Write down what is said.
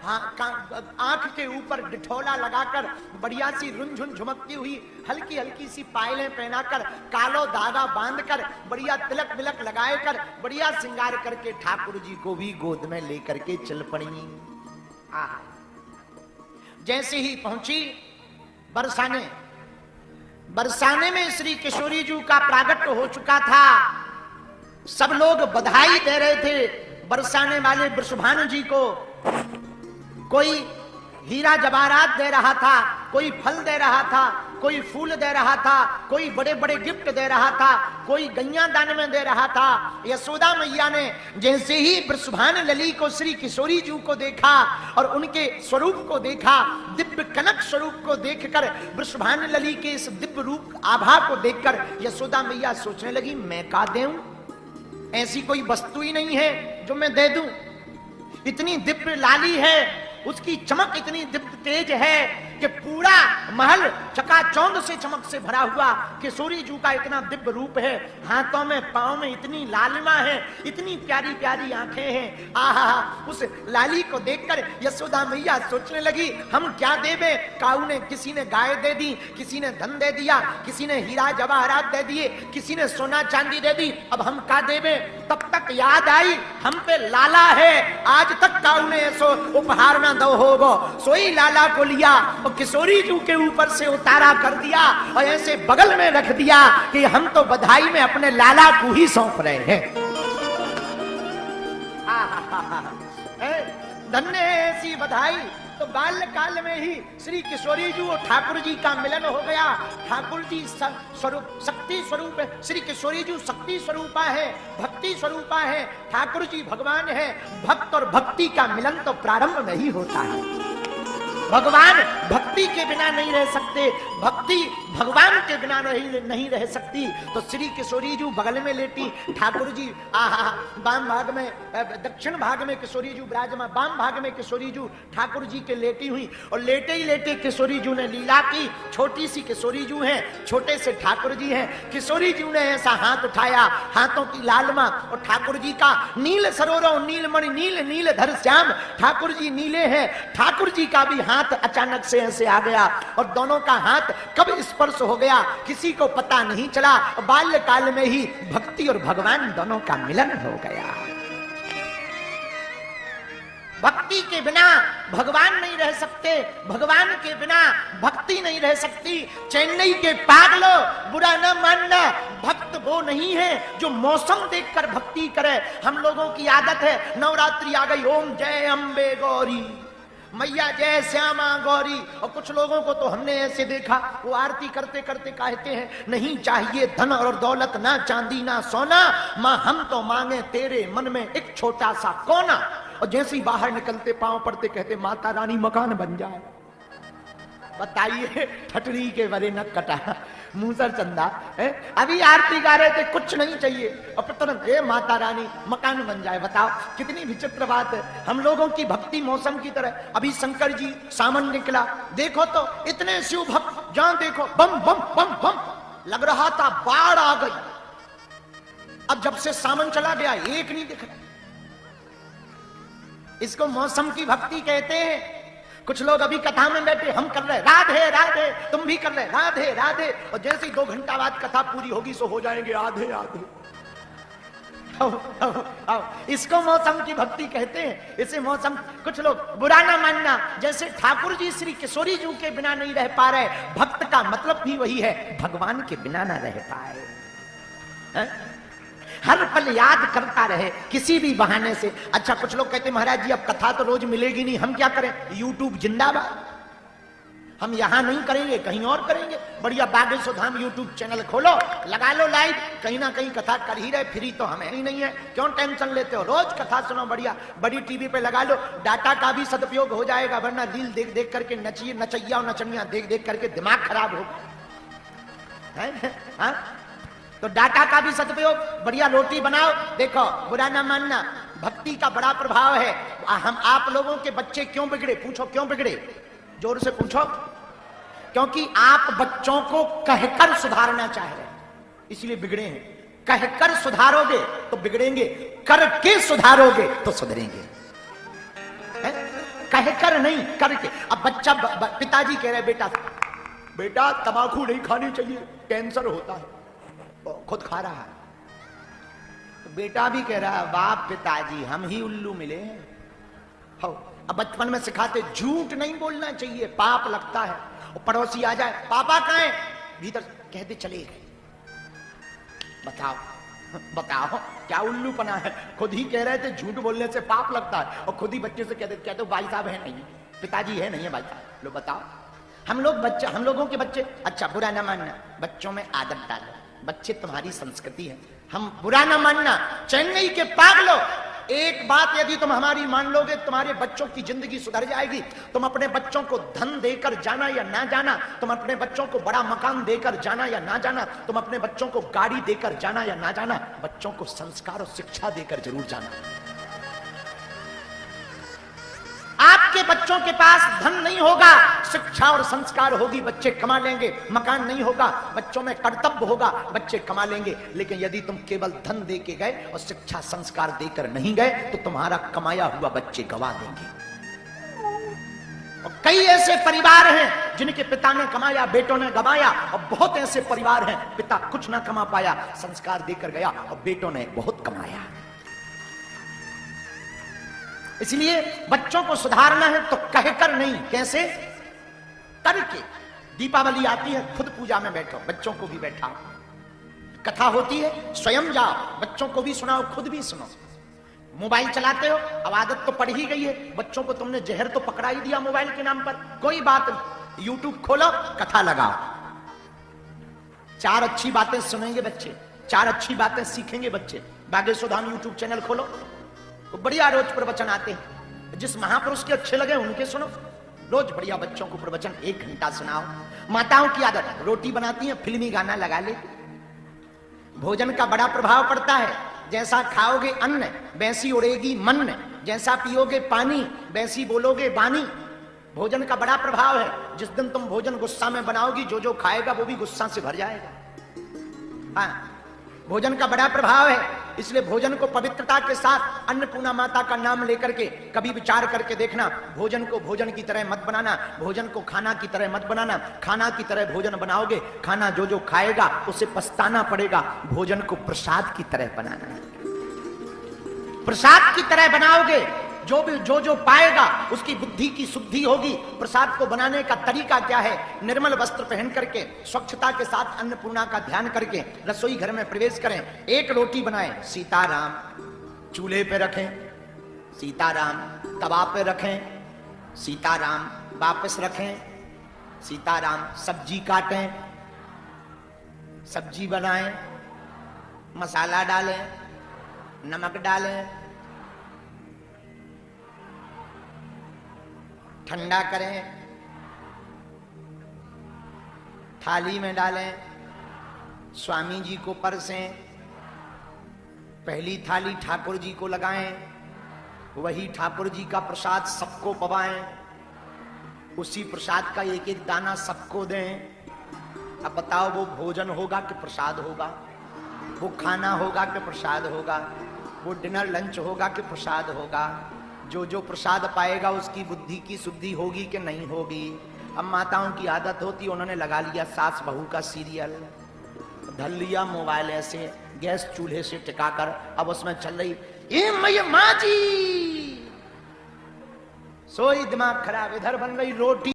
आंख के ऊपर डिठोला लगाकर बढ़िया सी रुनझुन झुमकती हुई हल्की हल्की सी पायलें पहनाकर कालो धागा बांधकर बढ़िया तिलक बिलक लगाकर बढ़िया श्रृंगार करके ठाकुर जी को भी गोद में लेकर के चल पड़ी। जैसे ही पहुंची बरसाने में श्री किशोरी जी का प्रागट्य हो चुका था। सब लोग बधाई दे रहे थे बरसाने वाले वृषभानु जी को। कोई हीरा जवाहरात दे रहा था, कोई फल दे रहा था, कोई फूल दे रहा था, कोई बड़े बड़े गिफ्ट दे रहा था, कोई गैया दान में दे रहा था। यशोदा मैया ने जैसे ही वृषभानु लली को श्री किशोरी जी को देखा और उनके स्वरूप को देखा, दिव्य कनक स्वरूप को देखकर वृषभानु लली के इस दिव्य रूप आभा को देखकर यशोदा मैया सोचने लगी मैं का दूं, ऐसी कोई वस्तु ही नहीं है जो मैं दे दूं। इतनी दिव्य लाली है, उसकी चमक इतनी दिव्य तेज है कि पूरा महल चकाचौंध से चमक से भरा हुआ किशोरी जी का इतना दिव्य रूप है। हाथों में पांव में इतनी लालिमा है, इतनी प्यारी प्यारी आंखें हैं। आहा, उस लाली को देखकर यशोदा मैया सोचने लगी हम क्या देवे। काऊ ने किसी ने गाय दे दी, किसी ने धन दे दिया, किसी ने हीरा जवाहरात दे दिए, किसी ने सोना चांदी दे दी, अब हम क्या देवे। तब तक याद आई हम पे लाला है, आज तक काऊ ने ऐसो उपहार ना दो होगो। सोई लाला को लिया और किशोरी जी के ऊपर से उतारा कर दिया और ऐसे बगल में रख दिया कि हम तो बधाई में अपने लाला को ही सौंप रहे हैं। धन्य है ऐसी बधाई। तो बाल्यकाल में ही श्री किशोरी जी और ठाकुर जी का मिलन हो गया। ठाकुर जी स्वरूप शक्ति स्वरूप है, श्री किशोरी जी शक्ति स्वरूपा है, भक्ति स्वरूपा है, ठाकुर जी भगवान है। भक्त और भक्ति का मिलन तो प्रारंभ में ही होता है। भगवान भक्ति के बिना नहीं रह सकते, भक्ति भगवान के बिना नहीं रह सकती। तो श्री किशोरी जी बगल में लेटी, ठाकुर जी बाम भाग में, दक्षिण भाग में किशोरी जी विराजमान, बाम भाग में किशोरी जी ठाकुर जी के लेटी हुई। और लेटे ही लेटे किशोरी जी ने लीला की। छोटी सी किशोरी जी है, छोटे से ठाकुर जी हैं। किशोरी जी ने ऐसा हाथ उठाया, हाथों की लालमा और ठाकुर जी का नील सरोवर नीलमणि नील नील धर श्याम, ठाकुर जी नीले हैं। ठाकुर जी का भी हाथ अचानक से ऐसे आ गया और दोनों का हाथ कब स्पर्श हो गया किसी को पता नहीं चला। बाल्यकाल में ही भक्ति और भगवान दोनों का मिलन हो गया। भक्ति के बिना भगवान नहीं रह सकते, भगवान के बिना भक्ति नहीं रह सकती। चेन्नई के पागलों, बुरा न मानना, भक्त वो नहीं है जो मौसम देखकर भक्ति करे। हम लोगों की आदत है, नवरात्रि आ गई, ओम जय अम्बे गौरी, मैया जय श्यामा गौरी। और कुछ लोगों को तो हमने ऐसे देखा, वो आरती करते करते कहते हैं नहीं चाहिए धन और दौलत, ना चांदी ना सोना, मां हम तो मांगे तेरे मन में एक छोटा सा कोना। और जैसे ही बाहर निकलते पांव पड़ते कहते माता रानी मकान बन जाए। बताइए, ठटरी के बरे न कटा मूसर चंदा है। अभी आरती गा रहे थे, कुछ नहीं चाहिए और तुरंत ये माता रानी मकान बन जाए। बताओ कितनी विचित्र बात है। हम लोगों की भक्ति मौसम की तरह। अभी शंकर जी सावन निकला, देखो तो इतने शिव भक्त, जहां देखो बम बम बम बम लग रहा था, बाढ़ आ गई। अब जब से सावन चला गया एक नहीं दिख रहा। इसको मौसम की भक्ति कहते हैं। कुछ लोग अभी कथा में बैठे, हम कर रहे राधे राधे, तुम भी कर रहे राधे राधे, और जैसे ही 2 घंटा बाद कथा पूरी होगी सो हो जाएंगे आधे आधे। इसको मौसम की भक्ति कहते हैं। इसे मौसम, कुछ लोग बुरा ना मानना, जैसे ठाकुर जी श्री किशोरी जी के बिना नहीं रह पा रहे, भक्त का मतलब भी वही है, भगवान के बिना ना रह पाए, हर पल याद करता रहे किसी भी बहाने से। अच्छा, कुछ लोग कहते महाराज जी अब कथा तो रोज मिलेगी नहीं, हम क्या करें। यूट्यूब जिंदाबाद, हम यहां नहीं करेंगे कहीं और करेंगे। बढ़िया बागेश्वर धाम यूट्यूब चैनल खोलो, लगा लो लाइव, कहीं ना कहीं कथा कर ही रहे, फ्री तो हमें ही नहीं है, क्यों टेंशन लेते हो। रोज कथा सुनो, बढ़िया बड़ी टीवी पे लगा लो। डाटा का भी सदुपयोग हो जाएगा, वरना रील देख देख करके नचैया और नचनिया देख देख करके दिमाग खराब होगा। तो डाटा का भी सदुपयोग, बढ़िया रोटी बनाओ, देखो बुरा ना मानना। भक्ति का बड़ा प्रभाव है। हम आप लोगों के बच्चे क्यों बिगड़े, पूछो क्यों बिगड़े, जोर से पूछो। क्योंकि आप बच्चों को कहकर सुधारना चाह रहे हैं, इसलिए बिगड़े हैं। कहकर सुधारोगे तो बिगड़ेंगे, करके सुधारोगे तो सुधरेंगे। कहकर नहीं, करके। अब बच्चा पिताजी कह रहे बेटा बेटा तंबाकू नहीं खानी चाहिए, कैंसर होता है, खुद खा रहा है। तो बेटा भी कह रहा है बाप पिताजी हम ही उल्लू मिले हैं। अब बचपन में सिखाते झूठ नहीं बोलना चाहिए, पाप लगता है। और पड़ोसी आ जाए पापा कहाँ हैं, भीतर कहते चले गए। बताओ बताओ क्या उल्लूपना है। खुद ही कह रहे थे झूठ बोलने से पाप लगता है, और खुद ही बच्चे से कहते भाई साहब है नहीं, पिताजी है नहीं है भाई साहब। लो बताओ, हम लोगों के बच्चे, अच्छा बुरा ना मानना, बच्चों में आदत डालो, बच्चे तुम्हारी संस्कृति है, हम बुरा ना मानना। चेन्नई के पागलों, एक बात यदि तुम हमारी मान लोगे तुम्हारे बच्चों की जिंदगी सुधर जाएगी। तुम अपने बच्चों को धन देकर जाना या ना जाना, तुम अपने बच्चों को बड़ा मकान देकर जाना या ना जाना, तुम अपने बच्चों को गाड़ी देकर जाना या ना जाना, बच्चों को संस्कार और शिक्षा देकर जरूर जाना। आपके बच्चों के पास धन नहीं होगा, शिक्षा और संस्कार होगी, बच्चे कमा लेंगे। मकान नहीं होगा, बच्चों में कर्तव्य होगा, बच्चे कमा लेंगे। लेकिन यदि तुम केवल धन दे के गए और शिक्षा संस्कार देकर नहीं गए तो तुम्हारा कमाया हुआ बच्चे गवा देंगे। और कई ऐसे परिवार हैं जिनके पिता ने कमाया, बेटों ने गवाया, और बहुत ऐसे परिवार हैं पिता कुछ ना कमा पाया, संस्कार देकर गया और बेटों ने बहुत कमाया। इसलिए बच्चों को सुधारना है तो कहकर नहीं, कैसे, करके। दीपावली आती है, खुद पूजा में बैठो, बच्चों को भी बैठाओ। कथा होती है, स्वयं जाओ, बच्चों को भी सुनाओ, खुद भी सुनो। मोबाइल चलाते हो, अब आदत तो पड़ ही गई है, बच्चों को तुमने जहर तो पकड़ा ही दिया मोबाइल के नाम पर। कोई बात नहीं, यूट्यूब खोलो, कथा लगाओ, 4 अच्छी बातें सुनेंगे बच्चे, 4 अच्छी बातें सीखेंगे बच्चे। बागेश्वर धाम यूट्यूब चैनल खोलो, तो बढ़िया रोज प्रवचन आते हैं, जिस महापुरुष के अच्छे लगे उनके सुनो। रोज बढ़िया बच्चों को प्रवचन 1 घंटा सुनाओ। माताओं की आदत, रोटी बनाती हैं फिल्मी गाना लगा ले। भोजन का बड़ा प्रभाव पड़ता है, जैसा खाओगे अन्न वैसी उड़ेगी मन, जैसा पियोगे पानी वैसी बोलोगे बानी। भोजन का बड़ा प्रभाव है, जिस दिन तुम भोजन गुस्सा में बनाओगी, जो जो खाएगा वो भी गुस्सा से भर जाएगा। हाँ, भोजन का बड़ा प्रभाव है। इसलिए भोजन को पवित्रता के साथ अन्नपूर्णा माता का नाम लेकर के कभी विचार करके देखना। भोजन को भोजन की तरह मत बनाना, भोजन को खाना की तरह मत बनाना। खाना की तरह भोजन बनाओगे, खाना जो जो खाएगा उसे पछताना पड़ेगा। भोजन को प्रसाद की तरह बनाना है, प्रसाद की तरह बनाओगे, जो जो पाएगा उसकी बुद्धि की शुद्धि होगी। प्रसाद को बनाने का तरीका क्या है, निर्मल वस्त्र पहन करके स्वच्छता के साथ अन्नपूर्णा का ध्यान करके रसोई घर में प्रवेश करें। 1 रोटी बनाएं, सीताराम, चूल्हे पे रखें, सीताराम, तवा पे रखें, सीताराम, वापस रखें, सीताराम, सब्जी काटें, सब्जी बनाएं, मसाला डालें, नमक डालें, ठंडा करें, थाली में डालें, स्वामी जी को परसें, पहली थाली ठाकुर जी को लगाएं, वही ठाकुर जी का प्रसाद सबको पवाएं, उसी प्रसाद का 1-1 दाना सबको दें। अब बताओ वो भोजन होगा कि प्रसाद होगा, वो खाना होगा कि प्रसाद होगा, वो डिनर लंच होगा कि प्रसाद होगा। जो जो प्रसाद पाएगा उसकी बुद्धि की शुद्धि होगी कि नहीं होगी। अब माताओं की आदत होती, उन्होंने लगा लिया सास बहू का सीरियल, धर लिया मोबाइल ऐसे गैस चूल्हे से टिकाकर, अब उसमें चल रही ए मैं माँ जी, सोई दिमाग खराब, इधर बन रही रोटी।